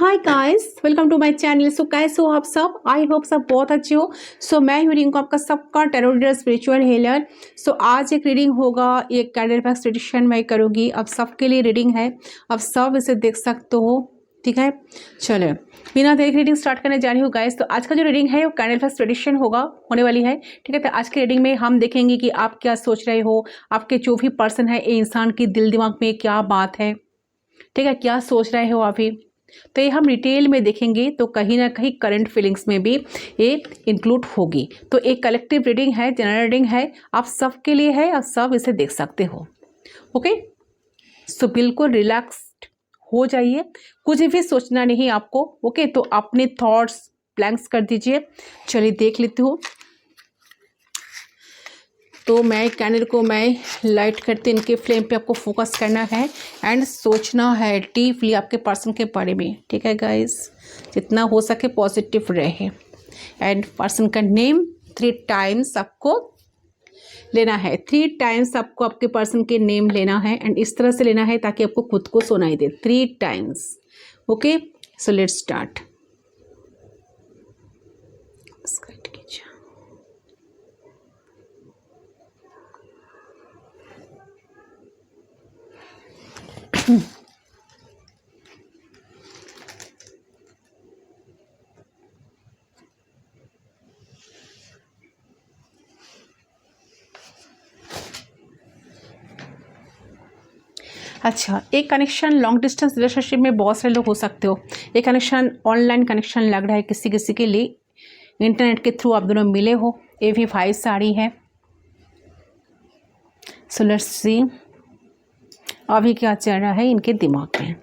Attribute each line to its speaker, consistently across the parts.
Speaker 1: Hi guys, welcome to my channel. So कैसे हो आप सब? आई होप सब बहुत अच्छे हो। मैं हूँ रिंकू, आपका सबका टैरो रीडर, स्पिरिचुअल हीलर। आज एक रीडिंग होगा, एक कैंडल बॉक्स प्रेडिक्शन मैं करूँगी। अब सबके लिए रीडिंग है, अब सब इसे देख सकते हो। ठीक है, चलो बिना देर रीडिंग स्टार्ट करने जा रही हूँ गाइस। तो आज का जो रीडिंग है वो कैंडल बॉक्स प्रेडिक्शन होने वाली है। ठीक है, तो आज के रीडिंग में हम देखेंगे कि आप क्या सोच रहे हो, आपके जो भी पर्सन है ये इंसान की दिल दिमाग में क्या बात है। ठीक है, क्या सोच रहे हो अभी, तो ये हम डिटेल में देखेंगे। तो कहीं ना कहीं करंट फीलिंग्स में भी ये इंक्लूड होगी। तो एक कलेक्टिव रीडिंग है, जनरल रीडिंग है, आप सबके लिए है, आप सब इसे देख सकते हो। ओके, सो बिल्कुल रिलैक्स्ड हो जाइए, कुछ भी सोचना नहीं आपको। ओके, तो अपने थॉट्स ब्लैंक्स कर दीजिए। चलिए देख लेती हूँ। तो मैं कैंडल को मैं लाइट करते इनके फ्लेम पे आपको फोकस करना है एंड सोचना है डीपली आपके पर्सन के बारे में। ठीक है गाइस, जितना हो सके पॉजिटिव रहे। एंड पर्सन का नेम 3 टाइम्स आपको लेना है। 3 टाइम्स आपको आपके पर्सन के नेम लेना है एंड इस तरह से लेना है ताकि आपको खुद को सुनाई दे 3 times. Okay, so let's start. अच्छा, एक कनेक्शन लॉन्ग डिस्टेंस रिलेशनशिप में बहुत सारे लोग हो सकते हो। एक कनेक्शन ऑनलाइन कनेक्शन लग रहा है किसी किसी के लिए, इंटरनेट के थ्रू आप दोनों मिले हो। ये भी 5 साड़ी है। सो लेट्स सी अभी क्या चल रहा है इनके दिमाग में।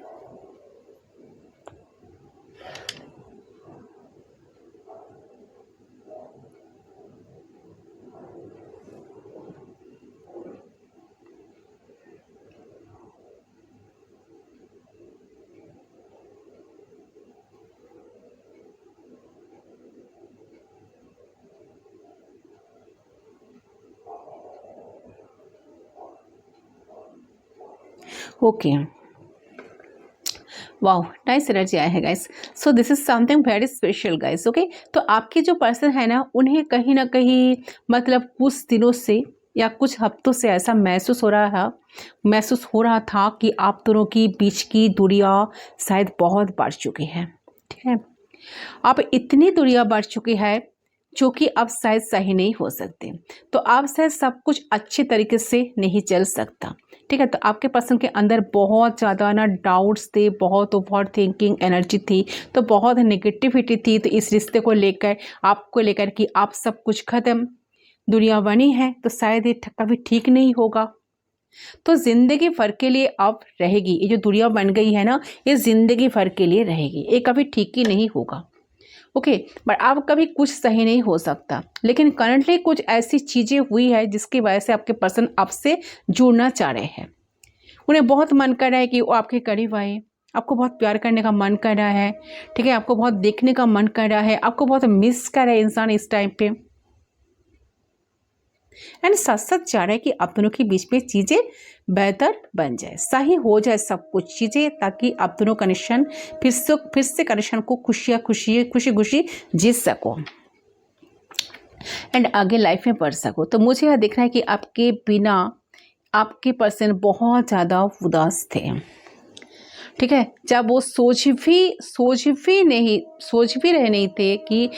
Speaker 1: ओके, वाओ, नाइस एनर्जी आया है guys. So this is something very special guys. Okay, तो आपके जो पर्सन है ना, उन्हें कहीं ना कहीं मतलब कुछ दिनों से या कुछ हफ्तों से ऐसा महसूस हो रहा था कि आप दोनों की बीच की दूरियां शायद बहुत बढ़ चुकी है। ठीक है, अब इतनी दूरियां बढ़ चुकी है जो कि अब शायद सही नहीं हो सकते। तो अब शायद सब कुछ अच्छे तरीके से नहीं चल सकता। ठीक है, तो आपके पर्सन के अंदर बहुत ज़्यादा ना डाउट्स थे, बहुत ओवर थिंकिंग एनर्जी थी, तो बहुत नेगेटिविटी थी। तो इस रिश्ते को लेकर, आपको लेकर कि आप सब कुछ खत्म, दुनिया बनी है तो शायद ये कभी ठीक नहीं होगा। तो जिंदगी भर के लिए अब रहेगी, ये जो दुनिया बन गई है ना, ये जिंदगी भर के लिए रहेगी, ये कभी ठीक ही नहीं होगा। ओके, बट अब कभी कुछ सही नहीं हो सकता। लेकिन करंटली कुछ ऐसी चीज़ें हुई है जिसकी वजह से आपके पर्सन आपसे जुड़ना चाह रहे हैं। उन्हें बहुत मन कर रहा है कि वो आपके करीब आए, आपको बहुत प्यार करने का मन कर रहा है। ठीक है, आपको बहुत देखने का मन कर रहा है, आपको बहुत मिस कर रहा है इंसान इस टाइम पे। एंड सच सच चाह रहा है कि आप दोनों के बीच में चीज़ें बेहतर बन जाए, सही हो जाए सब कुछ चीज़ें, ताकि आप दोनों कनेक्शन फिर से कनेक्शन को खुशी खुशी जीत सको एंड आगे लाइफ में बढ़ सको। तो मुझे यह देखना है कि आपके बिना आपके पर्सन बहुत ज़्यादा उदास थे। ठीक है, जब वो सोच भी रहे नहीं थे कि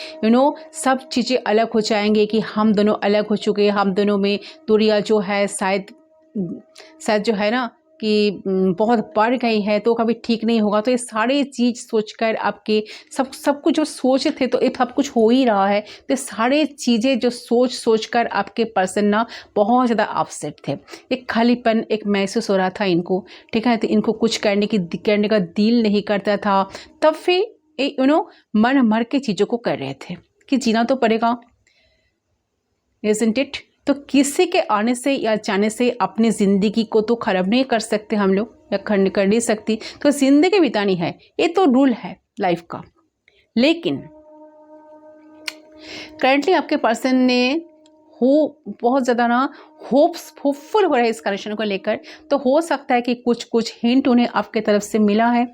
Speaker 1: सब चीज़ें अलग हो जाएंगे, कि हम दोनों अलग हो चुके, हम दोनों में दूरियां जो है शायद जो है ना कि बहुत बढ़ गई है, तो कभी ठीक नहीं होगा। तो ये सारी चीज़ सोचकर आपके सब कुछ जो सोचे थे, तो ये सब कुछ हो ही रहा है। तो सारे चीज़ें जो सोच कर आपके पर्सन ना बहुत ज़्यादा अपसेट थे। एक खालीपन एक महसूस हो रहा था इनको। ठीक है, तो इनको कुछ करने का दिल नहीं करता था। तब फिर मन मर के चीज़ों को कर रहे थे कि जीना तो पड़ेगा, isn't it? तो किसी के आने से या जाने से अपनी ज़िंदगी को तो ख़राब नहीं कर सकते हम लोग, या खंड कर नहीं सकती। तो ज़िंदगी बितानी है, ये तो रूल है लाइफ का। लेकिन करंटली आपके पर्सन ने बहुत ज़्यादा ना होपफुल हो रहा है इस कनेक्शन को लेकर। तो हो सकता है कि कुछ हिंट उन्हें आपके तरफ से मिला है,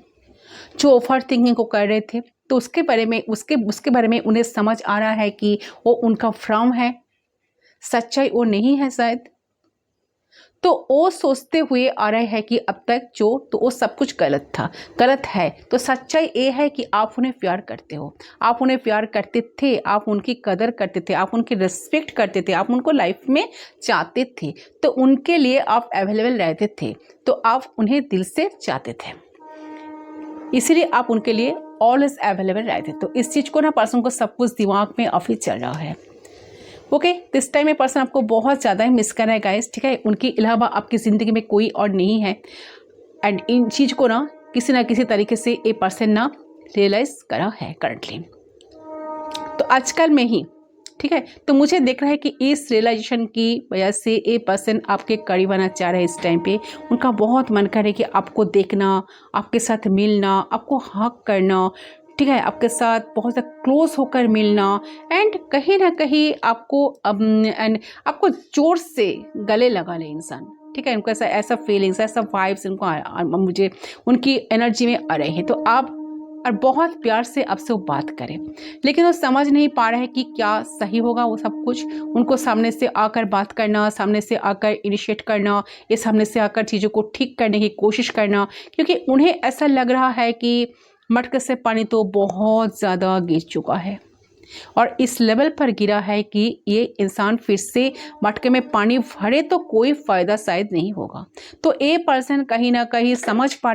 Speaker 1: जो ओवर थिंकिंग को कर रहे थे, तो उसके बारे में उन्हें समझ आ रहा है कि वो उनका भ्रम है, सच्चाई वो नहीं है शायद। तो वो सोचते हुए आ रहे हैं कि अब तक तो वो सब कुछ गलत है। तो सच्चाई ये है कि आप उन्हें प्यार करते हो, आप उन्हें प्यार करते थे, आप उनकी कदर करते थे, आप उनकी रिस्पेक्ट करते थे, आप उनको लाइफ में चाहते थे, तो उनके लिए आप अवेलेबल रहते थे, तो आप उन्हें दिल से चाहते थे, इसीलिए आप उनके लिए ऑलवेज अवेलेबल रहते। तो इस चीज़ को ना पर्सन को सब कुछ दिमाग में अभी चल रहा है। ओके, दिस टाइम में पर्सन आपको बहुत ज़्यादा ही मिस कर रहा है गाइस, ठीक है। उनके अलावा आपकी ज़िंदगी में कोई और नहीं है। एंड इन चीज़ को ना किसी तरीके से ये पर्सन ना रियलाइज़ करा है करंटली, तो आजकल में ही, ठीक है। तो मुझे देख रहा है कि इस रियलाइजेशन की वजह से ये पर्सन आपके करीब आना चाह रहे हैं। इस टाइम पे उनका बहुत मन कर रहा है कि आपको देखना, आपके साथ मिलना, आपको हक करना, ठीक है, आपके साथ बहुत ज़्यादा क्लोज होकर मिलना, एंड कहीं ना कहीं आपको जोर से गले लगा ले इंसान, ठीक है। उनको ऐसा फीलिंग्स, ऐसा वाइब्स उनको मुझे उनकी एनर्जी में आ रहे हैं। तो आप और बहुत प्यार से आपसे वो बात करें, लेकिन वो समझ नहीं पा रहे हैं कि क्या सही होगा वो सब कुछ। उनको सामने से आकर बात करना, सामने से आकर इनिशिएट करना, ये सामने से आकर चीज़ों को ठीक करने की कोशिश करना, क्योंकि उन्हें ऐसा लग रहा है कि मटके से पानी तो बहुत ज़्यादा गिर चुका है और इस लेवल पर गिरा है कि ये इंसान फिर से मटके में पानी भरे तो कोई फ़ायदा शायद नहीं होगा। तो ये पर्सन कहीं ना कहीं समझ पा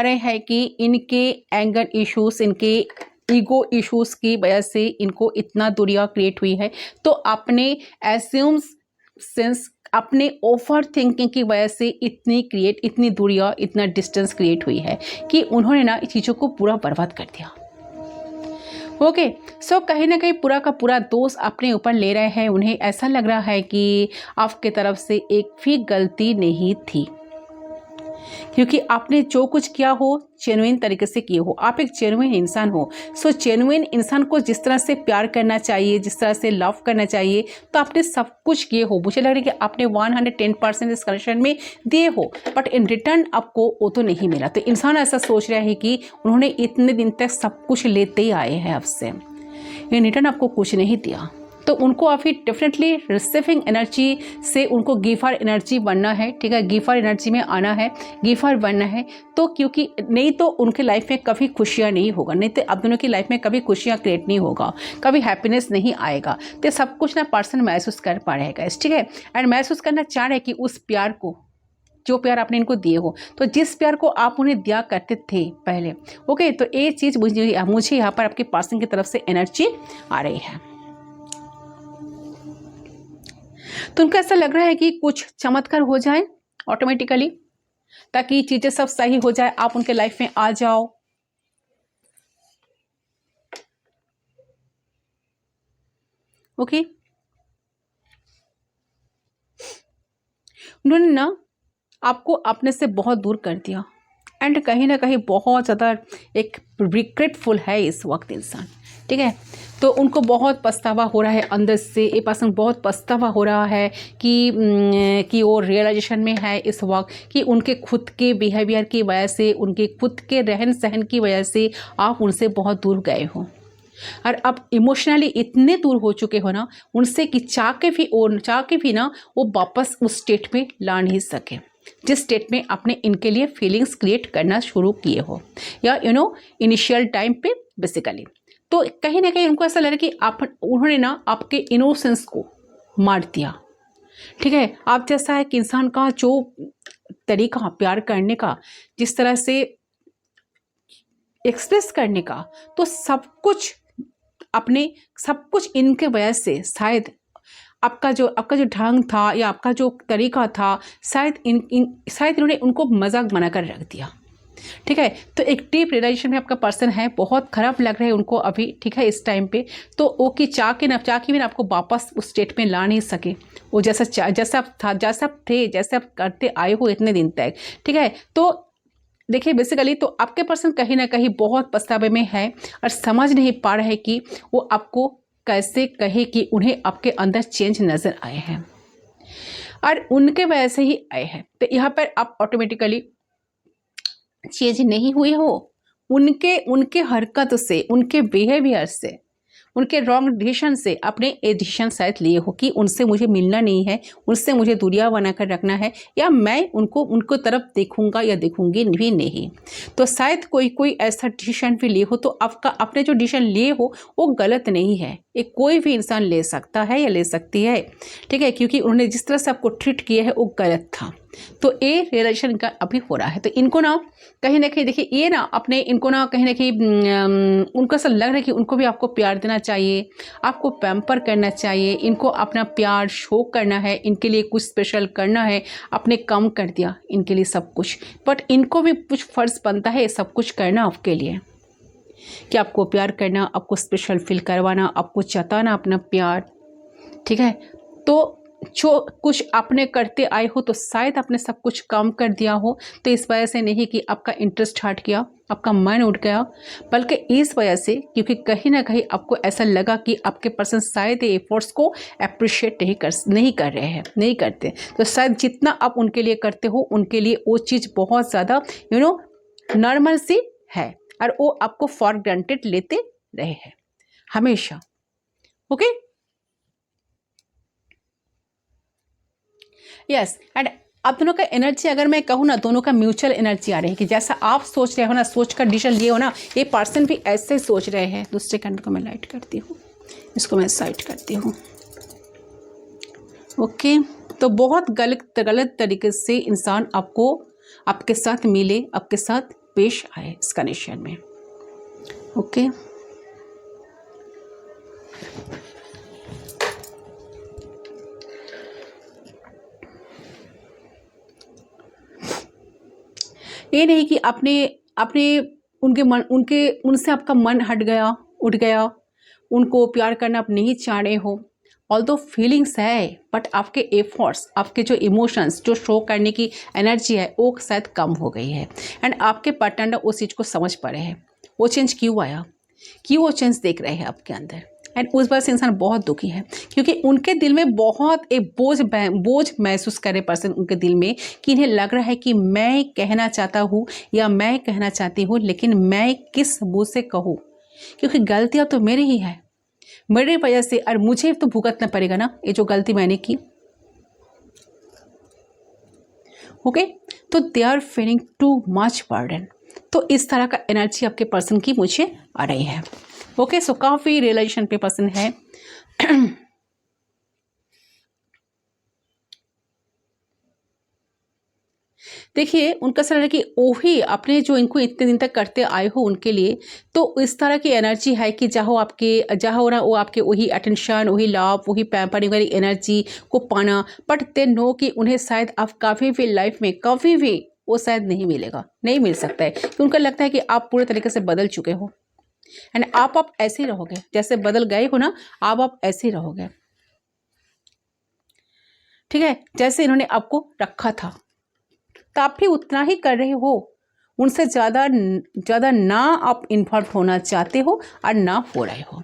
Speaker 1: रहे हैं कि इनके एंगर इश्यूज, इनके ईगो इश्यूज की वजह से इनको इतना दूरियां क्रिएट हुई है। तो अपने एज्यूम्स सेंस, अपने ओवर थिंकिंग की वजह से इतनी दूरियां, इतना डिस्टेंस क्रिएट हुई है कि उन्होंने ना इस चीज़ों को पूरा बर्बाद कर दिया। ओके, सो कहीं ना कहीं पूरा का पूरा दोष अपने ऊपर ले रहे हैं। उन्हें ऐसा लग रहा है कि आपके तरफ से एक भी गलती नहीं थी, क्योंकि आपने जो कुछ किया हो जेन्युइन तरीके से किए हो। आप एक जेन्युइन इंसान हो। सो जेन्युइन इंसान को जिस तरह से प्यार करना चाहिए, जिस तरह से लव करना चाहिए, तो आपने सब कुछ किए हो। मुझे लग रहा है कि आपने 110% इस कनेक्शन में दिए हो, बट इन रिटर्न आपको वो तो नहीं मिला। तो इंसान ऐसा सोच रहा है कि उन्होंने इतने दिन तक सब कुछ लेते ही आए हैं आपसे, इन रिटर्न आपको कुछ नहीं दिया। तो उनको अभी डेफिनेटली रिसीविंग एनर्जी से उनको गिफर एनर्जी बनना है, ठीक है। गिफर एनर्जी में आना है, गिफर बनना है। तो क्योंकि नहीं तो उनके लाइफ में कभी खुशियाँ नहीं होगा, नहीं तो आप दोनों की लाइफ में कभी खुशियाँ क्रिएट नहीं होगा, कभी हैप्पीनेस नहीं आएगा। तो सब कुछ ना पर्सन महसूस कर पा रहेगा, ठीक है। एंड महसूस करना चाह रहे कि उस प्यार को, जो प्यार आपने इनको दिए हो, तो जिस प्यार को आप उन्हें दिया करते थे पहले। ओके, तो ये चीज़ मुझे यहाँ पर आपके पर्सन की तरफ से एनर्जी आ रही है। तो उनको ऐसा लग रहा है कि कुछ चमत्कार हो जाए ऑटोमेटिकली, ताकि चीजें सब सही हो जाए, आप उनके लाइफ में आ जाओ। ओके, उन्होंने ना आपको अपने से बहुत दूर कर दिया, एंड कहीं ना कहीं बहुत ज़्यादा एक रिग्रेटफुल है इस वक्त इंसान, ठीक है। तो उनको बहुत पछतावा हो रहा है अंदर से, ये पर्सन बहुत पछतावा हो रहा है कि वो रियलाइजेशन में है इस वक्त कि उनके खुद के बिहेवियर की वजह से, उनके खुद के रहन सहन की वजह से आप उनसे बहुत दूर गए हो, और अब इमोशनली इतने दूर हो चुके हो ना उनसे कि चाह के भी ना वो वापस उस स्टेट में ला नहीं सके, जिस स्टेट में आपने इनके लिए फीलिंग्स क्रिएट करना शुरू किए हो, या इनिशियल टाइम पे बेसिकली। तो कहीं ना कहीं उनको ऐसा लग रहा है कि उन्होंने ना आपके इनोसेंस को मार दिया, ठीक है। आप जैसा है कि इंसान का जो तरीका प्यार करने का, जिस तरह से एक्सप्रेस करने का, तो सब कुछ इनके वजह से शायद आपका जो ढंग था या आपका जो तरीका था, शायद इन्होंने उनको मजाक बनाकर रख दिया, ठीक है। तो एक डीप रियलाइजेशन में आपका पर्सन है, बहुत खराब लग रहा है उनको अभी, ठीक है, इस टाइम पे। तो वो कि चाह के भी आपको वापस उस स्टेट में ला नहीं सके, वो जैसा आप थे, जैसे आप करते आए हो इतने दिन तक, ठीक है। तो देखिए बेसिकली तो आपके पर्सन कहीं ना कहीं बहुत पछतावे में है और समझ नहीं पा रहे कि वो आपको कैसे कहे कि उन्हें आपके अंदर चेंज नजर आए हैं, और उनके वजह से ही आए हैं। तो यहाँ पर आप ऑटोमेटिकली चेंज नहीं हुए हो, उनके उनके हरकत से, उनके बिहेवियर से, उनके रॉन्ग डिसीजन से अपने ये डिसीजन शायद लिए हो कि उनसे मुझे मिलना नहीं है, उनसे मुझे दूरियां बनाकर रखना है, या मैं उनको तरफ देखूंगा या देखूंगी भी नहीं। तो शायद कोई ऐसा डिसीजन भी लिए हो, तो आपका आपने जो डिसीजन लिए हो वो गलत नहीं है। ये कोई भी इंसान ले सकता है या ले सकती है, ठीक है, क्योंकि उन्होंने जिस तरह से आपको ट्रीट किया है वो गलत था। तो ये रिलेशन का अभी हो रहा है। तो इनको ना कहीं ना कहीं देखिए, ये ना अपने इनको ना कहीं ना कहीं उनको ऐसा लग रहा है कि उनको भी आपको प्यार देना चाहिए, आपको पैम्पर करना चाहिए, इनको अपना प्यार शो करना है, इनके लिए कुछ स्पेशल करना है। आपने कम कर दिया इनके लिए सब कुछ, बट इनको भी कुछ फ़र्ज़ बनता है सब कुछ करना आपके लिए, कि आपको प्यार करना, आपको स्पेशल फील करवाना, आपको जताना अपना प्यार, ठीक है। तो जो कुछ आपने करते आए हो तो शायद आपने सब कुछ कम कर दिया हो, तो इस वजह से नहीं कि आपका इंटरेस्ट हट गया, आपका मन उठ गया, बल्कि इस वजह से क्योंकि कहीं ना कहीं आपको ऐसा लगा कि आपके पर्सन शायद ये एफर्ट्स को अप्रिशिएट नहीं कर रहे हैं, नहीं करते। तो शायद जितना आप उनके लिए करते हो, उनके लिए वो चीज़ बहुत ज़्यादा नॉर्मल सी है, और वो आपको फॉर ग्रांटेड लेते रहे हैं हमेशा। Okay, yes. एंड अब दोनों का एनर्जी अगर मैं कहूँ ना, दोनों का म्यूचुअल एनर्जी आ रही है कि जैसा आप सोच रहे हो ना, सोच का डिसीजन लिए हो ना, ये पर्सन भी ऐसे ही सोच रहे हैं। दूसरे कैंडल को मैं लाइट करती हूँ, इसको मैं साइड करती हूँ। ओके, तो बहुत गलत तरीके से इंसान आपको आपके साथ मिले, आपके साथ पेश आए इस कंडीशन में। ओके, ये नहीं कि आपने उनसे आपका मन हट गया, उठ गया, उनको प्यार करना आप नहीं चाह रहे हो। ऑल्दो फीलिंग्स है, बट आपके एफर्ट्स, आपके जो इमोशंस, जो शो करने की एनर्जी है वो शायद कम हो गई है। एंड आपके पार्टनर उस चीज़ को समझ पा रहे हैं, वो चेंज क्यों आया, क्यों वो चेंज देख रहे हैं आपके अंदर। एंड उस वजह से इंसान बहुत दुखी है, क्योंकि उनके दिल में बहुत एक बोझ महसूस करे पर्सन उनके दिल में, कि इन्हें लग रहा है कि मैं कहना चाहता हूँ या मैं कहना चाहती हूँ, लेकिन मैं किस मुँह से कहूँ, क्योंकि गलतियाँ तो मेरी ही है, मेरे वजह से, और मुझे तो भुगतना पड़ेगा ना ये जो गलती मैंने की। ओके, तो they are feeling too much burden. तो इस तरह का एनर्जी आपके पर्सन की मुझे आ रही है। ओके, सो काफ़ी रिलेशन पे पर्सन है। देखिए, उनका सर है कि वही आपने जो इनको इतने दिन तक करते आए हो उनके लिए, तो इस तरह की एनर्जी है कि जहाँ ना वो आपके वही अटेंशन, वही लव, वही पैम्परिंग वाली एनर्जी को पाना। बट दे नो कि उन्हें शायद आप कभी भी लाइफ में कभी भी वो शायद नहीं मिलेगा, नहीं मिल सकता है, कि उनको लगता है कि आप पूरे तरीके से बदल चुके हो, एंड आप ऐसे ही रहोगे जैसे बदल गए हो ना, आप ऐसे ही रहोगे, ठीक है, जैसे इन्होंने आपको रखा था। तो आप भी उतना ही कर रहे हो, उनसे ज़्यादा ना आप इन्वॉल्व होना चाहते हो और ना हो रहे हो।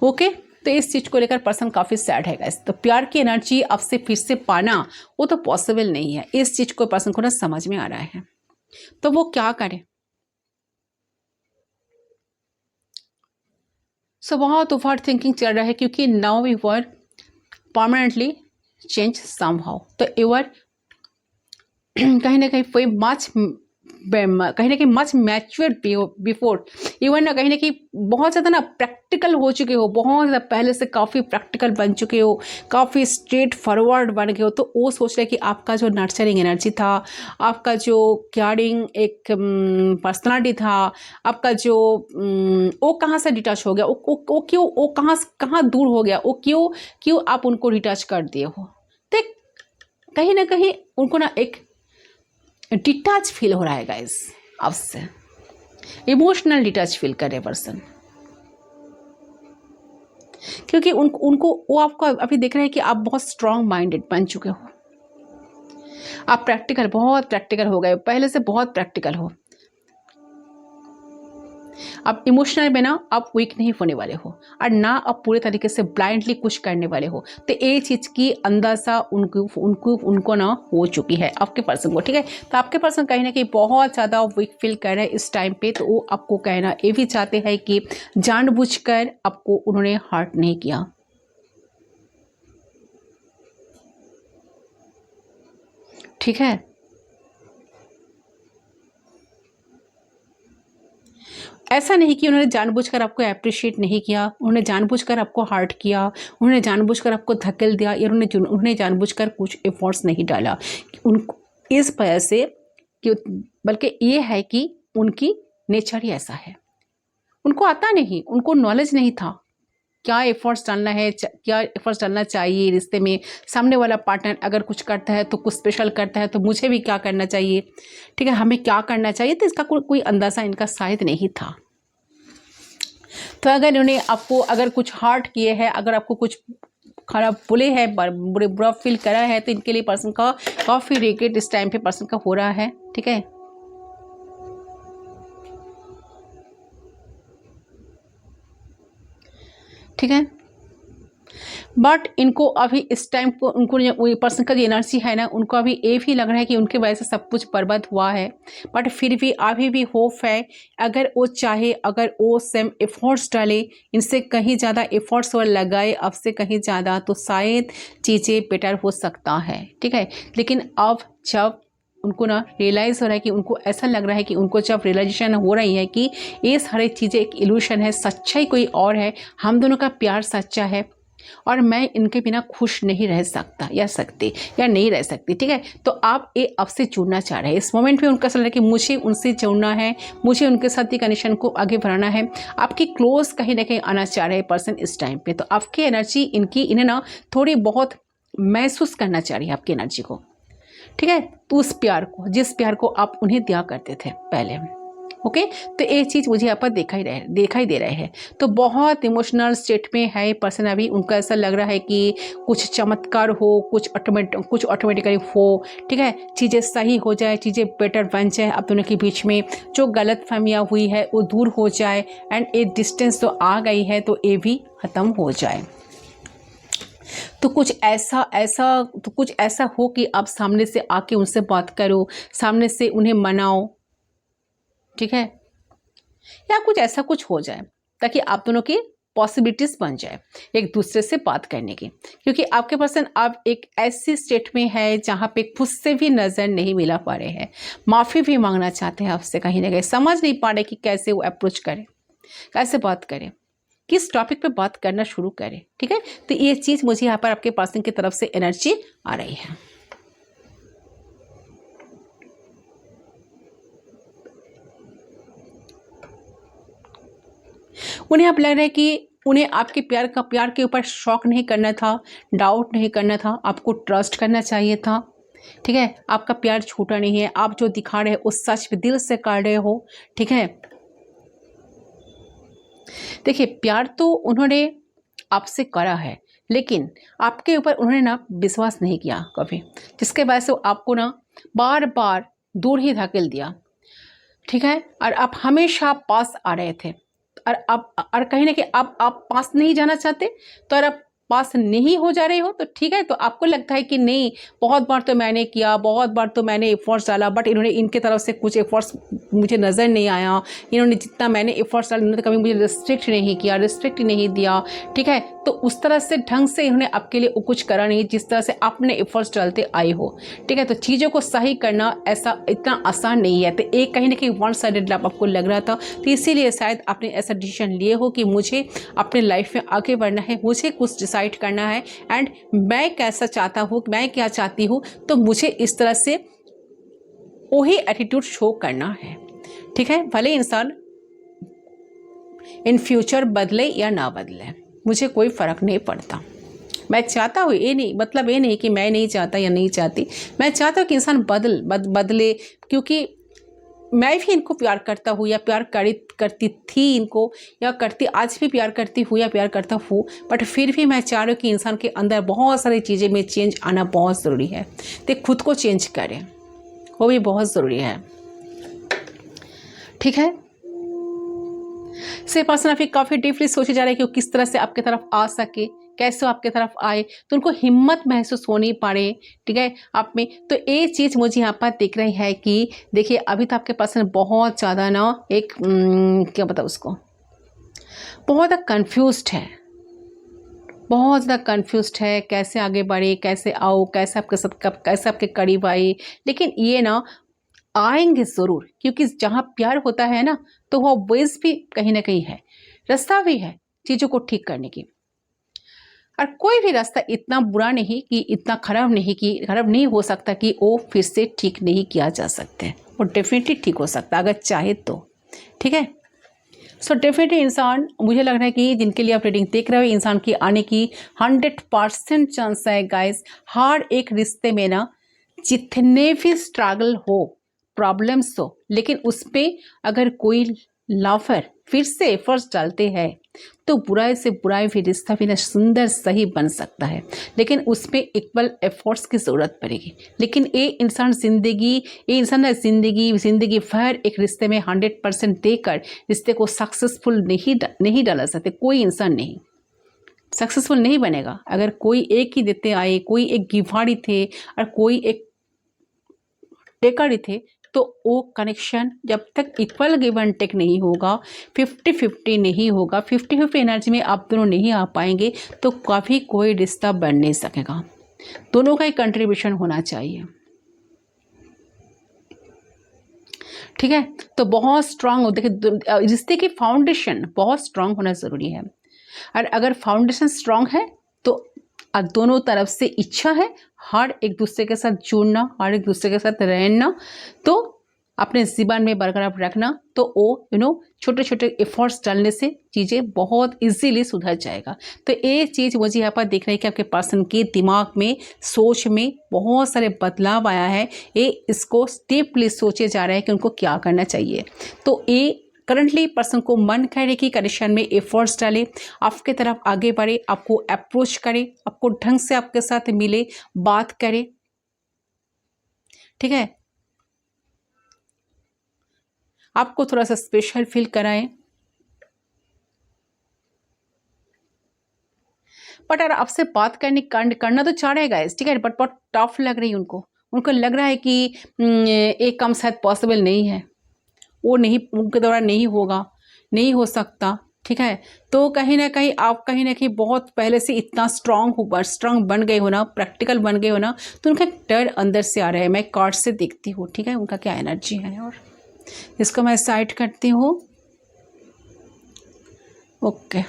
Speaker 1: ओके, तो इस चीज़ को लेकर पर्सन काफ़ी सैड है गाइस। तो प्यार की एनर्जी आपसे फिर से पाना वो तो पॉसिबल नहीं है। इस चीज़ को पर्सन को ना समझ में आ रहा है, तो वो क्या करे। सो बहुत ओवर थिंकिंग चल रहा है, क्योंकि now we were permanently change somehow. तो यूर कहीं ना कहीं मच मैच्योर बिफोर, इवन ना कहीं ना कहीं बहुत ज़्यादा ना प्रैक्टिकल हो चुके हो, बहुत ज़्यादा पहले से काफ़ी प्रैक्टिकल बन चुके हो, काफ़ी स्ट्रेट फॉरवर्ड बन गए हो। तो वो सोच रहे कि आपका जो नर्चरिंग एनर्जी था, आपका जो केयरिंग एक पर्सनालिटी था, आपका जो वो कहाँ से डिटैच हो गया, वो क्यों, वो कहाँ दूर हो गया, वो क्यों आप उनको डिटैच कर दिए हो। तो कहीं ना कहीं उनको ना एक डिटैच फील हो रहा है गाइस आपसे, इमोशनल डिटैच फील कर रहे पर्सन, क्योंकि उनको वो आपको अभी देख रहे हैं कि आप बहुत स्ट्रांग माइंडेड बन चुके हो, आप बहुत प्रैक्टिकल हो गए, पहले से बहुत प्रैक्टिकल हो। अब इमोशनल में ना आप वीक नहीं होने वाले हो और ना आप पूरे तरीके से ब्लाइंडली कुछ करने वाले हो। तो ये चीज़ की अंदाज़ा उनको ना हो चुकी है आपके पर्सन को, ठीक है। तो आपके पर्सन कहीं ना कहीं बहुत ज़्यादा वीक फील कर रहे हैं इस टाइम पे। तो वो आपको कहना ये भी चाहते हैं कि जानबूझकर आपको उन्होंने हर्ट नहीं किया, ठीक है। ऐसा नहीं कि उन्होंने जानबूझकर आपको अप्रिशिएट नहीं किया, उन्होंने जानबूझकर आपको हर्ट किया, उन्होंने जानबूझकर आपको धकेल दिया, या उन्होंने जानबूझकर कुछ एफर्ट्स नहीं डाला उनको इस वजह से कि, बल्कि ये है कि उनकी नेचर ही ऐसा है। उनको आता नहीं, उनको नॉलेज नहीं था क्या एफर्ट्स डालना है, क्या एफर्ट्स डालना चाहिए रिश्ते में। सामने वाला पार्टनर अगर कुछ करता है तो कुछ स्पेशल करता है, तो मुझे भी क्या करना चाहिए, ठीक है, हमें क्या करना चाहिए। तो इसका कोई अंदाज़ा इनका शायद नहीं था। तो अगर इन्होंने आपको अगर कुछ हर्ट किए हैं, अगर आपको कुछ खराब बोले हैं, बुरा फील करा है, तो इनके लिए पर्सन का काफ़ी रिग्रेट इस टाइम पे पर्सन का हो रहा है, ठीक है। ठीक है, बट इनको अभी इस टाइम को उनको पर्सन का जो एनर्जी है ना, उनको अभी ये भी लग रहा है कि उनकी वजह से सब कुछ बर्बाद हुआ है। बट फिर भी अभी भी होप है, अगर वो चाहे, अगर वो सेम एफर्ट्स डाले, इनसे कहीं ज़्यादा एफर्ट्स और लगाए अब से कहीं ज़्यादा, तो शायद चीज़ें बेटर हो सकता है, ठीक है। लेकिन अब जब उनको ना रियलाइज़ हो रहा है कि उनको ऐसा लग रहा है कि उनको जब रियलाइजेशन हो रही है कि ये सारी चीज़ें एक इल्यूशन है, सच्चाई कोई और है, हम दोनों का प्यार सच्चा है और मैं इनके बिना खुश नहीं रह सकता या सकती या नहीं रह सकती, ठीक है। तो आप ये अब से जुड़ना चाह रहे हैं। इस मोमेंट पे उनका ऐसा लग रहा है कि मुझे उनसे जुड़ना है, मुझे उनके साथ ये कनेक्शन को आगे बढ़ाना है। आपकी क्लोज कहीं ना कहीं आना चाह रहे हैं पर्सन इस टाइम पे। तो आपकी एनर्जी इन्हें ना थोड़ी बहुत महसूस करना चाह रही है आपकी एनर्जी को, ठीक है। तो उस प्यार को, जिस प्यार को आप उन्हें दिया करते थे पहले, ओके। तो ये चीज़ मुझे यहाँ पर दिखाई दे रहे हैं। तो बहुत इमोशनल स्टेट में है पर्सन अभी। उनका ऐसा लग रहा है कि कुछ चमत्कार हो, कुछ ऑटोमेटिकली हो, ठीक है, चीज़ें सही हो जाए, चीज़ें बेटर बन जाए, अब दोनों के बीच में जो गलत फहमियाँ हुई है वो दूर हो जाए, एंड एक डिस्टेंस तो आ गई है तो ये भी ख़त्म हो जाए। तो कुछ ऐसा हो कि आप सामने से आके उनसे बात करो, सामने से उन्हें मनाओ, ठीक है, या कुछ हो जाए ताकि आप दोनों की पॉसिबिलिटीज बन जाए एक दूसरे से बात करने की। क्योंकि आपके पर्सन अब एक ऐसी स्टेट में है जहाँ पे खुद से भी नज़र नहीं मिला पा रहे हैं, माफ़ी भी मांगना चाहते हैं आपसे, कहीं ना कहीं समझ नहीं पा रहे कि कैसे वो अप्रोच करें, कैसे बात करें, किस टॉपिक पे बात करना शुरू करें, ठीक है। तो ये चीज़ मुझे यहाँ पर आपके पर्सन की तरफ से एनर्जी आ रही है। उन्हें अब लग रहा है कि उन्हें आपके प्यार के ऊपर शौक नहीं करना था, डाउट नहीं करना था, आपको ट्रस्ट करना चाहिए था, ठीक है। आपका प्यार छूटा नहीं है, आप जो दिखा रहे हो उस सच दिल से कर रहे हो, ठीक है। देखिए, प्यार तो उन्होंने आपसे करा है, लेकिन आपके ऊपर उन्होंने ना विश्वास नहीं किया कभी, जिसके वजह से आपको ना बार बार दूर ही धकेल दिया, ठीक है। और आप हमेशा पास आ रहे थे, और कहीं ना कहीं आप पास नहीं जाना चाहते, तो अगर आप पास नहीं हो जा रहे हो तो ठीक है। तो आपको लगता है कि नहीं, बहुत बार तो मैंने किया, बहुत बार तो मैंने एफर्ट्स डाला, बट इन्होंने, इनके तरफ से कुछ एफर्ट्स मुझे नज़र नहीं आया। इन्होंने जितना मैंने एफर्ट्स डाला, इन्होंने कभी मुझे रिस्ट्रिक्ट नहीं किया, रिस्पेक्ट नहीं दिया, ठीक है। तो उस तरह से ढंग से इन्होंने आपके लिए कुछ करा नहीं जिस तरह से आपने एफर्ट्स डालते आए हो, ठीक है। तो चीज़ों को सही करना ऐसा इतना आसान नहीं है। तो एक कहीं ना कहीं वन साइडेड लव आपको लग रहा था, तो इसीलिए शायद आपने ऐसा डिसीजन लिए हो कि मुझे अपने लाइफ में आगे बढ़ना है, मुझे कुछ डिसाइड करना है, एंड मैं कैसा चाहता हूँ, मैं क्या चाहती हूँ, तो मुझे इस तरह से वही एटीट्यूड शो करना है, ठीक है। भले इंसान इन फ्यूचर बदले या ना बदले, मुझे कोई फ़र्क नहीं पड़ता। मैं चाहता हूँ, ये नहीं मतलब ये नहीं कि मैं नहीं चाहता या नहीं चाहती, मैं चाहता हूँ कि इंसान बदले, क्योंकि मैं भी इनको प्यार करता हूँ, या प्यार करती थी इनको, या करती, आज भी प्यार करती हूँ या प्यार करता हूँ। बट फिर भी मैं चाह रही हूँ कि इंसान के अंदर बहुत सारी चीज़ें में चेंज आना बहुत ज़रूरी है। तो खुद को चेंज करें, वो भी बहुत ज़रूरी है, ठीक है। से पर्सन अभी काफ़ी डीपली सोचे जा रहे हैं कि वो किस तरह से आपकी तरफ आ सके, कैसे वो आपकी तरफ आए, तो उनको हिम्मत महसूस होनी पड़े, ठीक है, आप में। तो ये चीज़ मुझे यहाँ पर दिख रही है कि देखिए अभी तो आपके पर्सन बहुत ज़्यादा ना एक क्या बताऊँ उसको, बहुत ज़्यादा कन्फ्यूज्ड है, बहुत ज़्यादा कन्फ्यूज्ड है, कैसे आगे बढ़े, कैसे आओ, कैसे आपके साथ कब, कैसे आपके करीब आए। लेकिन ये ना आएंगे ज़रूर, क्योंकि जहाँ प्यार होता है ना तो वो वेज भी कहीं ना कहीं है, रास्ता भी है चीज़ों को ठीक करने की। और कोई भी रास्ता इतना बुरा नहीं कि इतना खराब नहीं कि खराब नहीं हो सकता कि वो फिर से ठीक नहीं किया जा सकता है। वो डेफिनेटली ठीक हो सकता है अगर चाहे तो, ठीक है। सो डेफिनेटली इंसान, मुझे लग रहा है कि जिनके लिए आप रीडिंग देख रहे हो, इंसान की आने की 100% चांस है गाइस। हर एक रिश्ते में ना जितने भी स्ट्रगल हो, प्रॉब्लम्स हो, लेकिन उस पर अगर कोई लवर फिर से एफर्ट्स डालते हैं तो बुराई से बुराई भी रिश्ता भी ना सुंदर सही बन सकता है, लेकिन उसमें इक्वल एफर्ट्स की ज़रूरत पड़ेगी। लेकिन ये इंसान ना जिंदगी भर एक रिश्ते में 100% देकर रिश्ते को सक्सेसफुल नहीं डाला सकते। कोई इंसान नहीं सक्सेसफुल नहीं बनेगा अगर कोई एक ही देते आए, कोई एक गिवाड़ी थे और कोई एक टेकर थे, तो वो कनेक्शन जब तक इक्वल गिव एंड टेक नहीं होगा, 50-50 नहीं होगा, 50-50 एनर्जी में आप दोनों नहीं आ पाएंगे, तो कभी कोई रिश्ता बन नहीं सकेगा। दोनों का ही कंट्रीब्यूशन होना चाहिए, ठीक है। तो बहुत स्ट्रांग हो, देखिए रिश्ते की फाउंडेशन बहुत स्ट्रांग होना ज़रूरी है। और अगर फाउंडेशन स्ट्रांग है तो दोनों तरफ से इच्छा है हर एक दूसरे के साथ जुड़ना, हर एक दूसरे के साथ रहना, तो अपने जीवन में बरकरार रखना, तो वो छोटे छोटे एफर्ट्स डालने से चीज़ें बहुत इजीली सुधर जाएगा। तो ये चीज़ मुझे यहाँ पर दिख रही है कि आपके पर्सन के दिमाग में, सोच में बहुत सारे बदलाव आया है। ये इसको डीपली सोचे जा रहे हैं कि उनको क्या करना चाहिए। तो ये करंटली पर्सन को मन करे कि कनेक्शन में एफर्ट्स डाले, आपके तरफ आगे बढ़े, आपको अप्रोच करे, आपको ढंग से आपके साथ मिले, बात करे, ठीक है, आपको थोड़ा सा स्पेशल फील कराएं। बट अगर आपसे बात करना तो चाह रहे गाइस, ठीक है, बट बहुत टफ लग रही है उनको लग रहा है कि एक काम शायद पॉसिबल नहीं है, वो नहीं, उनके द्वारा नहीं होगा, नहीं हो सकता, ठीक है। तो कहीं ना कहीं बहुत पहले से इतना स्ट्रांग बन गए हो ना, प्रैक्टिकल बन गए हो ना, तो उनका डर अंदर से आ रहा है। मैं कार्ड से देखती हूँ, ठीक है, उनका क्या एनर्जी है। और इसको मैं साइड करती हूँ, ओके।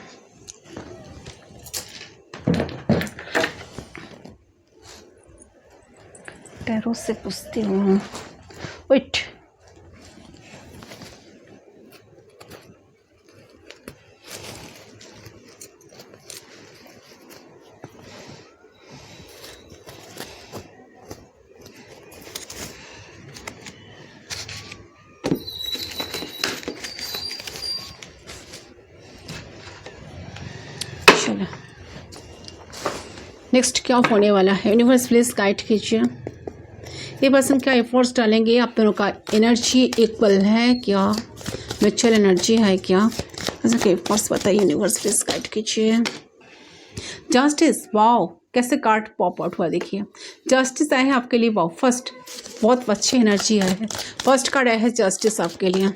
Speaker 1: टैरो से पूछती हूँ, वेट, नेक्स्ट क्या होने वाला है, यूनिवर्स प्लीज गाइड कीजिए। ये पर्सन क्या एफर्ट्स डालेंगे, आप दोनों का एनर्जी इक्वल है क्या, म्यूचुअल एनर्जी है क्या, ऐसा क्या एफर्ट्स बताइए, यूनिवर्स प्लीज गाइड कीजिए। जस्टिस, वाओ, कैसे कार्ड पॉप आउट हुआ देखिए, जस्टिस आया है आपके लिए, वाओ, फर्स्ट बहुत अच्छी एनर्जी आया है, फर्स्ट कार्ड आया है जस्टिस आपके लिए।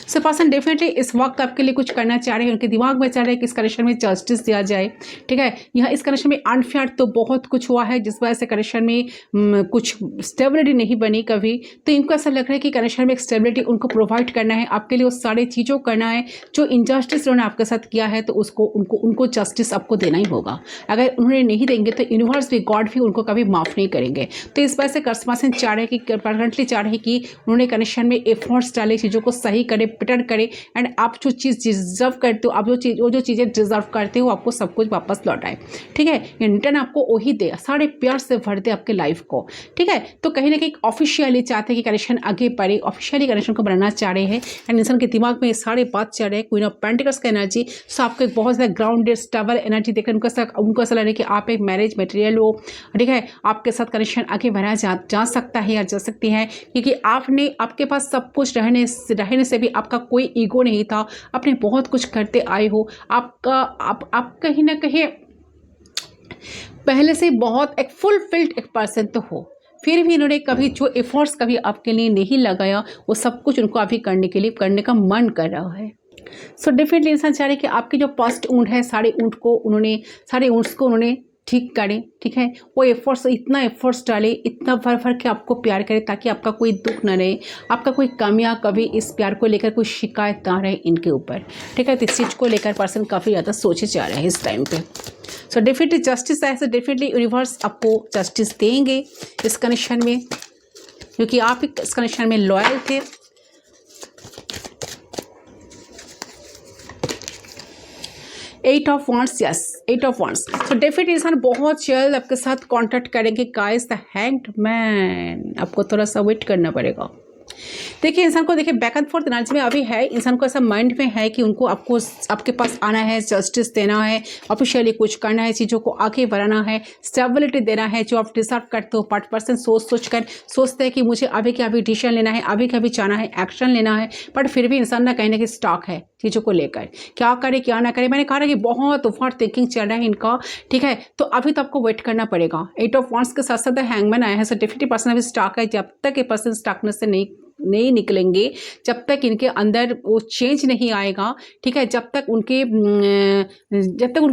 Speaker 1: सो पर्सन डेफिनेटली इस वक्त आपके लिए कुछ करना चाह रहे हैं, उनके दिमाग में चाह रहे हैं कि इस कनेक्शन में जस्टिस दिया जाए, ठीक है। यहाँ इस कनेक्शन में अनफेयर तो बहुत कुछ हुआ है, जिस वजह से कनेक्शन में कुछ स्टेबिलिटी नहीं बनी कभी, तो इनको ऐसा लग रहा है कि कनेक्शन में एक स्टेबिलिटी उनको प्रोवाइड करना है, आपके लिए वो सारी चीज़ों करना है जो इनजस्टिस उन्होंने आपके साथ किया है, तो उनको जस्टिस आपको देना ही होगा। अगर उन्होंने नहीं देंगे तो यूनिवर्स भी, गॉड भी उनको कभी माफ़ नहीं करेंगे। तो इस वजह से पर्सन चाह रहे हैं कि परमानेंटली चाह रहे हैं कि उन्होंने कनेक्शन में एफर्ट्स डाले, चीज़ों को सही करे, बेटर करे, एंड आप जो चीज़ डिजर्व करते हो, आप जो चीज़ें डिजर्व करते हो, आपको सब कुछ वापस लौटाए, ठीक है, रिटर्न आपको वही दे, सारे प्यार से भर दे आपके लाइफ को, ठीक है। तो कहीं ना कहीं ऑफिशियली चाहते हैं कि कनेक्शन आगे बढ़े, ऑफिशियली कनेक्शन को बनाना चाह रहे हैं, एंड इंसान के दिमाग में ये सारे बात चल रहे हैं, क्वीन ऑफ पेंटिकल्स का एनर्जी। सो आपको एक बहुत ज़्यादा ग्राउंडेड स्टेबल एनर्जी देखकर उनको ऐसा लग रहा है कि आप एक मैरिज मटेरियल हो, ठीक है, आपके साथ कनेक्शन आगे बढ़ाया जा सकता है या जा सकती है, क्योंकि आपके पास सब कुछ रहने से भी आपका कोई ईगो नहीं था, आपने बहुत कुछ करते आए हो, आप कहीं ना कहीं पहले से बहुत एक फुलफिल्ड एक पर्सन तो हो, फिर भी इन्होंने कभी जो एफर्ट्स कभी आपके लिए नहीं लगाया वो सब कुछ उनको अभी करने के लिए करने का मन कर रहा है। सो डेफिनेटली इंसान चाह रहे कि आपके जो पास्ट ऊँट है सारे ऊँट्स को उन्होंने ठीक करें, ठीक है, वो एफर्ट्स इतना एफर्ट्स डाले, इतना भर भर के आपको प्यार करे ताकि आपका कोई दुख ना रहे, आपका कोई कमियां कभी इस प्यार को लेकर कोई शिकायत ना रहे इनके ऊपर, ठीक है। तो इस चीज़ को लेकर पर्सन काफ़ी ज़्यादा सोचे जा रहे हैं इस टाइम पे। सो डेफिनेटली जस्टिस है, सो डेफिनेटली यूनिवर्स आपको जस्टिस देंगे इस कनेक्शन में, क्योंकि आप इस कनेक्शन में लॉयल थे। Eight of wands, yes, eight of wands. So definitely इंसान बहुत जल्द आपके साथ कांटेक्ट करेंगे। गाइस द हैंग्ड मैन, आपको थोड़ा सा वेट करना पड़ेगा। देखिए इंसान को, देखिए बैक एंड फोर्थ एनर्जी में अभी है, इंसान को ऐसा माइंड में है कि उनको आपको आपके पास आना है, जस्टिस देना है, ऑफिशियली कुछ करना है, चीज़ों को आगे बढ़ाना है, स्टेबिलिटी देना है जो आप डिजर्व करते हो। बट पर्सन सोच कर सोचते हैं कि मुझे अभी के अभी डिसीजन लेना है, अभी के अभी जाना है, एक्शन लेना है, बट फिर भी इंसान ना कहीं ना कहीं स्टॉक है चीज़ों को लेकर, क्या करे क्या ना करे। मैंने कहा ना कि बहुत ओवर थिंकिंग चल रहा है इनका, ठीक है। तो अभी तो आपको वेट करना पड़ेगा। एट ऑफ वॉन्ड्स के साथ साथ हैंगमैन आया है, सो डेफिनेटली पर्सन अभी स्टॉक है। जब तक ये पर्सन स्टॉकनेस से नहीं निकलेंगे, जब तक इनके अंदर वो चेंज नहीं आएगा, ठीक है, जब तक उनके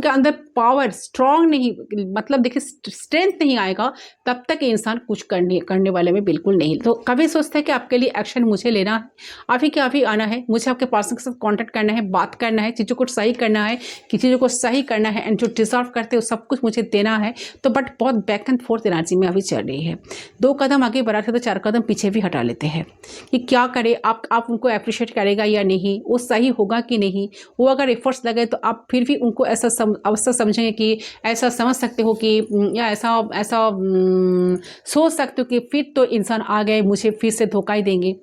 Speaker 1: अंदर पावर स्ट्रांग नहीं, मतलब देखिए स्ट्रेंथ नहीं आएगा, तब तक ये इंसान कुछ करने वाले में बिल्कुल नहीं। तो कभी सोचता है कि आपके लिए एक्शन मुझे लेना है, अभी के अभी आना है, मुझे आपके पर्सन के साथ कॉन्टेक्ट करना है, बात करना है, चीज़ों को सही करना है, कि चीज़ों को सही करना है, एंड जो डिजर्व करते हो सब कुछ मुझे देना है। तो बट बहुत बैक एंड फोर्थ एनर्जी में अभी चल रही है। 2 कदम आगे बढ़ाते तो 4 कदम पीछे भी हटा लेते हैं कि क्या करे, आप उनको अप्रिशिएट करेगा या नहीं, वो सही होगा कि नहीं, वो अगर एफर्ट्स लगे तो आप फिर भी उनको ऐसा अवसर समझेंगे कि ऐसा समझ सकते हो कि, या ऐसा सोच सकते हो कि फिर तो इंसान आ गए मुझे फिर से धोखा ही देंगे,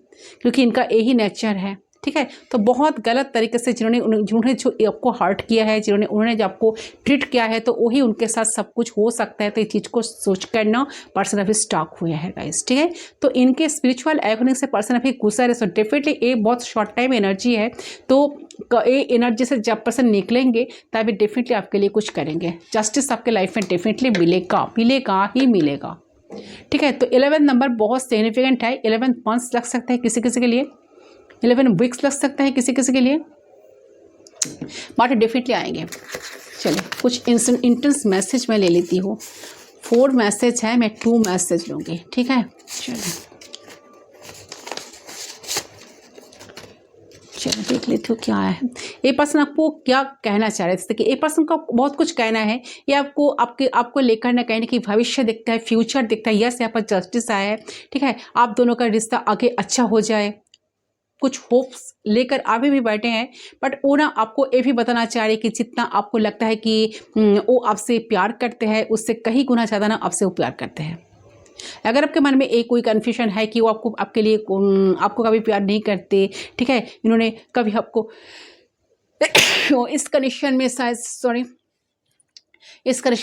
Speaker 1: क्योंकि इनका यही नेचर है, ठीक है। तो बहुत गलत तरीके से जिन्होंने जो आपको हर्ट किया है, उन्होंने जो आपको ट्रीट किया है, तो वही उनके साथ सब कुछ हो सकता है। तो इस चीज़ को सोच कर ना पर्सन अभी स्टॉक हुए हैं गाइस, ठीक है। तो इनके स्पिरिचुअल एवनिंग से पर्सन अभी गुजर है। सो डेफिनेटली ये बहुत शॉर्ट टाइम एनर्जी है, तो ये एनर्जी से जब पर्सन निकलेंगे तभी डेफिनेटली आपके लिए कुछ करेंगे। जस्टिस आपके लाइफ में डेफिनेटली मिलेगा ही मिलेगा, ठीक है। तो 11 नंबर बहुत सिग्निफिकेंट है। 11 मंथ्स लग सकता है किसी किसी के लिए, 11 वीक्स लग सकता है किसी किसी के लिए, बट डेफिनेटली आएंगे। चलिए कुछ इंटेंस मैसेज मैं ले लेती हूँ। 4 मैसेज है, मैं 2 मैसेज लूँगी, ठीक है। चलो देख लेती हूँ क्या है। ये पर्सन आपको क्या कहना चाह रहे थे कि ये पर्सन का बहुत कुछ कहना है, ये आपको लेकर ना कहने की भविष्य दिखता है, फ्यूचर दिखता है। यस, यहाँ पर जस्टिस आया है, ठीक है। आप दोनों का रिश्ता आगे अच्छा हो जाए, कुछ होप्स लेकर आगे भी बैठे हैं, बट वो ना आपको ये भी बताना चाह रहे कि जितना आपको लगता है कि वो आपसे प्यार करते हैं, उससे कहीं गुना ज़्यादा ना आपसे वो प्यार करते हैं। अगर आपके मन में एक कोई कन्फ्यूजन है कि वो आपको कभी प्यार नहीं करते, ठीक है, इन्होंने कभी आपको इस कनेक्शन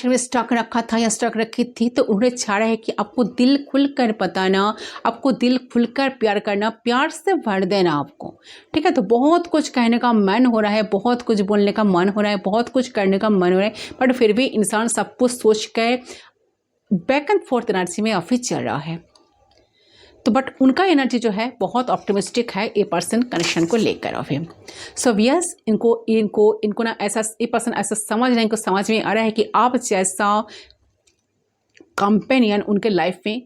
Speaker 1: में स्टॉक रखा था या स्टॉक रखी थी, तो उन्हें चाह रहा है कि आपको दिल खुलकर बताना, आपको दिल खुलकर प्यार करना, प्यार से भर देना आपको, ठीक है। तो बहुत कुछ कहने का मन हो रहा है, बहुत कुछ बोलने का मन हो रहा है, बहुत कुछ करने का मन हो रहा है, बट फिर भी इंसान सब कुछ सोच कर बैक एंड फोर्थ एनर्जी में ऑफिस चल रहा है। तो बट उनका एनर्जी जो है बहुत ऑप्टिमिस्टिक है ये पर्सन कनेक्शन को लेकर अभी। सो यस, इनको ना ऐसा, ये पर्सन ऐसा समझ रहे हैं, इनको समझ में आ रहा है कि आप जैसा कंपेनियन उनके लाइफ में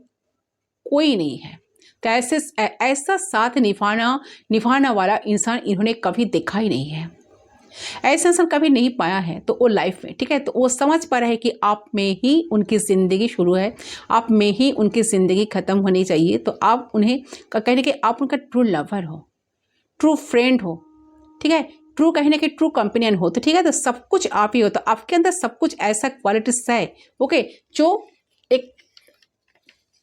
Speaker 1: कोई नहीं है। तो ऐसा साथ निभाना वाला इंसान इन्होंने कभी देखा ही नहीं है, ऐसा इंसान कभी नहीं पाया है तो वो लाइफ में, ठीक है। तो वो समझ पा रहे हैं कि आप में ही उनकी ज़िंदगी शुरू है, आप में ही उनकी ज़िंदगी ख़त्म होनी चाहिए। तो आप उन्हें कहने कि आप उनका ट्रू लवर हो, ट्रू फ्रेंड हो, ठीक है, ट्रू कहने के ट्रू कंपेनियन हो, तो ठीक है। तो सब कुछ आप ही हो, तो आपके अंदर सब कुछ ऐसा क्वालिटीज है, ओके, जो एक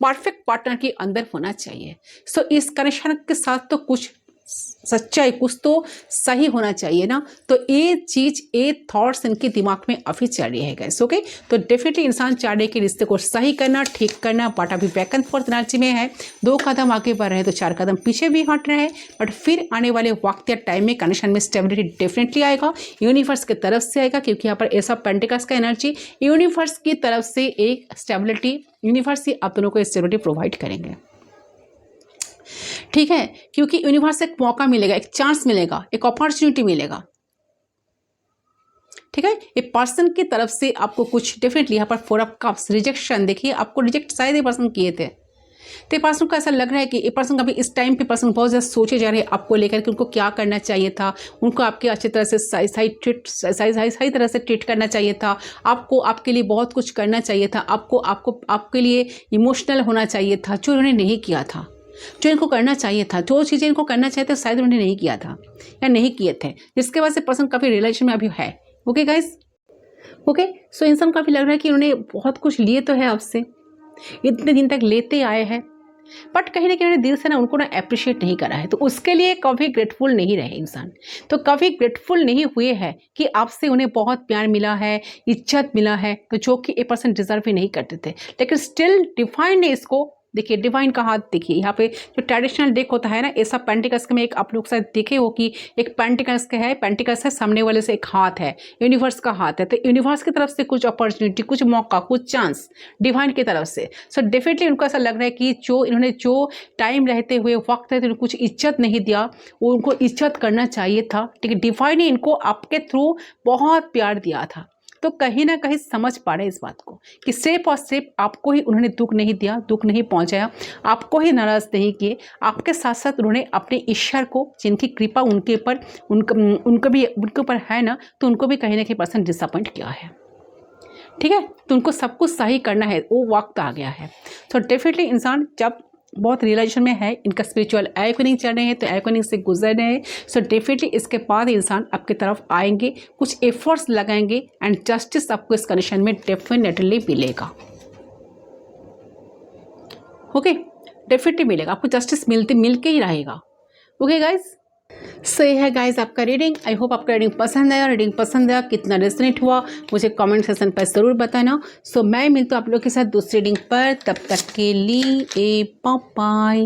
Speaker 1: परफेक्ट पार्टनर के अंदर होना चाहिए। सो इस कनेक्शन के साथ तो कुछ सच्चाई, कुछ तो सही होना चाहिए ना। तो ये चीज़, ये थॉट्स इनके दिमाग में अभी चल रही है गाइस। ओके, तो डेफिनेटली इंसान चाह रहे कि रिश्ते को सही करना, ठीक करना, बट अभी बैक एंड फोर्थ एनर्जी में है। 2 कदम आगे बढ़ रहे हैं तो 4 कदम पीछे भी हट रहे हैं, बट फिर आने वाले वक्त या टाइम में कनेक्शन में स्टेबिलिटी डेफिनेटली आएगा, यूनिवर्स की तरफ से आएगा, क्योंकि यहाँ पर ऐसा पेंटिकल्स का एनर्जी, यूनिवर्स की तरफ से एक स्टेबिलिटी, यूनिवर्स ही आप दोनों को स्टेबिलिटी प्रोवाइड करेंगे। ठीक है, क्योंकि यूनिवर्स से एक मौका मिलेगा, एक चांस मिलेगा, एक अपॉर्चुनिटी मिलेगा। ठीक है, ये पर्सन की तरफ से आपको कुछ डेफिनेटली यहाँ पर 4 ऑफ कप्स रिजेक्शन, देखिए आपको रिजेक्ट शायद ये पर्सन किए थे, तो पर्सन को ऐसा लग रहा है कि ये पर्सन कभी इस टाइम पे पर्सन बहुत ज़्यादा सोचे जा रहे हैं आपको लेकर कि उनको क्या करना चाहिए था, उनको आपके अच्छी तरह से सही तरह से ट्रीट करना चाहिए था, आपको आपके लिए बहुत कुछ करना चाहिए था, आपके लिए इमोशनल होना चाहिए था, जो उन्होंने नहीं किया था। जो इनको करना चाहिए था, जो चीज़ें इनको करना चाहिए था शायद उन्होंने नहीं किया था या नहीं किए थे, जिसके वजह से पर्सन काफ़ी रिलेशन में अभी है। ओके गाइस, ओके, सो इंसान काफ़ी लग रहा है कि उन्होंने बहुत कुछ लिए तो है आपसे, इतने दिन तक लेते आए हैं, बट कहीं ना कहीं दिल से ना उनको ना अप्रिशिएट नहीं करा है, तो उसके लिए कभी ग्रेटफुल नहीं रहे इंसान, तो कभी ग्रेटफुल नहीं हुए हैं कि आपसे उन्हें बहुत प्यार मिला है, इज्जत मिला है, तो जो कि 1% डिजर्व ही नहीं करते थे, लेकिन स्टिल डिफाइन ने इसको, देखिए डिवाइन का हाथ देखिए यहाँ पे, जो ट्रेडिशनल डेक होता है ना, ऐसा पेंटिकल्स में एक आप लोग शायद देखे हो कि एक पेंटिकल्स है, सामने वाले से एक हाथ है, यूनिवर्स का हाथ है, तो यूनिवर्स की तरफ से कुछ अपॉर्चुनिटी, कुछ मौका, कुछ चांस डिवाइन की तरफ से। सो डेफिनेटली उनको ऐसा लग रहा है कि इन्होंने जो टाइम रहते हुए, वक्त रहते हुए कुछ इज्जत नहीं दिया, वो उनको इज्जत करना चाहिए था। ठीक है, डिवाइन ने इनको आपके थ्रू बहुत प्यार दिया था, तो कहीं ना कहीं समझ पा रहे हैं इस बात को कि सिर्फ और सिर्फ आपको ही उन्होंने दुख नहीं दिया, दुख नहीं पहुंचाया, आपको ही नाराज नहीं किए, आपके साथ साथ उन्होंने अपने ईश्वर को, जिनकी कृपा उनके ऊपर उनके ऊपर है ना, तो उनको भी कहीं ना कहीं पर्सन डिसअपॉइंट किया है। ठीक है, तो उनको सब कुछ सही करना है, वो वक्त आ गया है। तो डेफिनेटली इंसान जब बहुत रियलाइजेशन में है, इनका स्पिरिचुअल एवेकनिंग चल रहे हैं, तो एवेकनिंग से गुजर रहे हैं, सो डेफिनेटली इसके बाद इंसान आपकी तरफ आएंगे, कुछ एफर्ट्स लगाएंगे, एंड जस्टिस आपको इस कंडीशन में डेफिनेटली मिलेगा। ओके, डेफिनेटली मिलेगा आपको, जस्टिस मिल के ही रहेगा। ओके गाइज, सो ये है गाइज आपका रीडिंग। आई होप आपका रीडिंग पसंद आया, कितना रेजोनेट हुआ मुझे कमेंट सेक्शन पर ज़रूर बताना। सो मैं मिलता हूँ आप लोगों के साथ दूसरी रीडिंग पर, तब तक के लिए बाय बाय।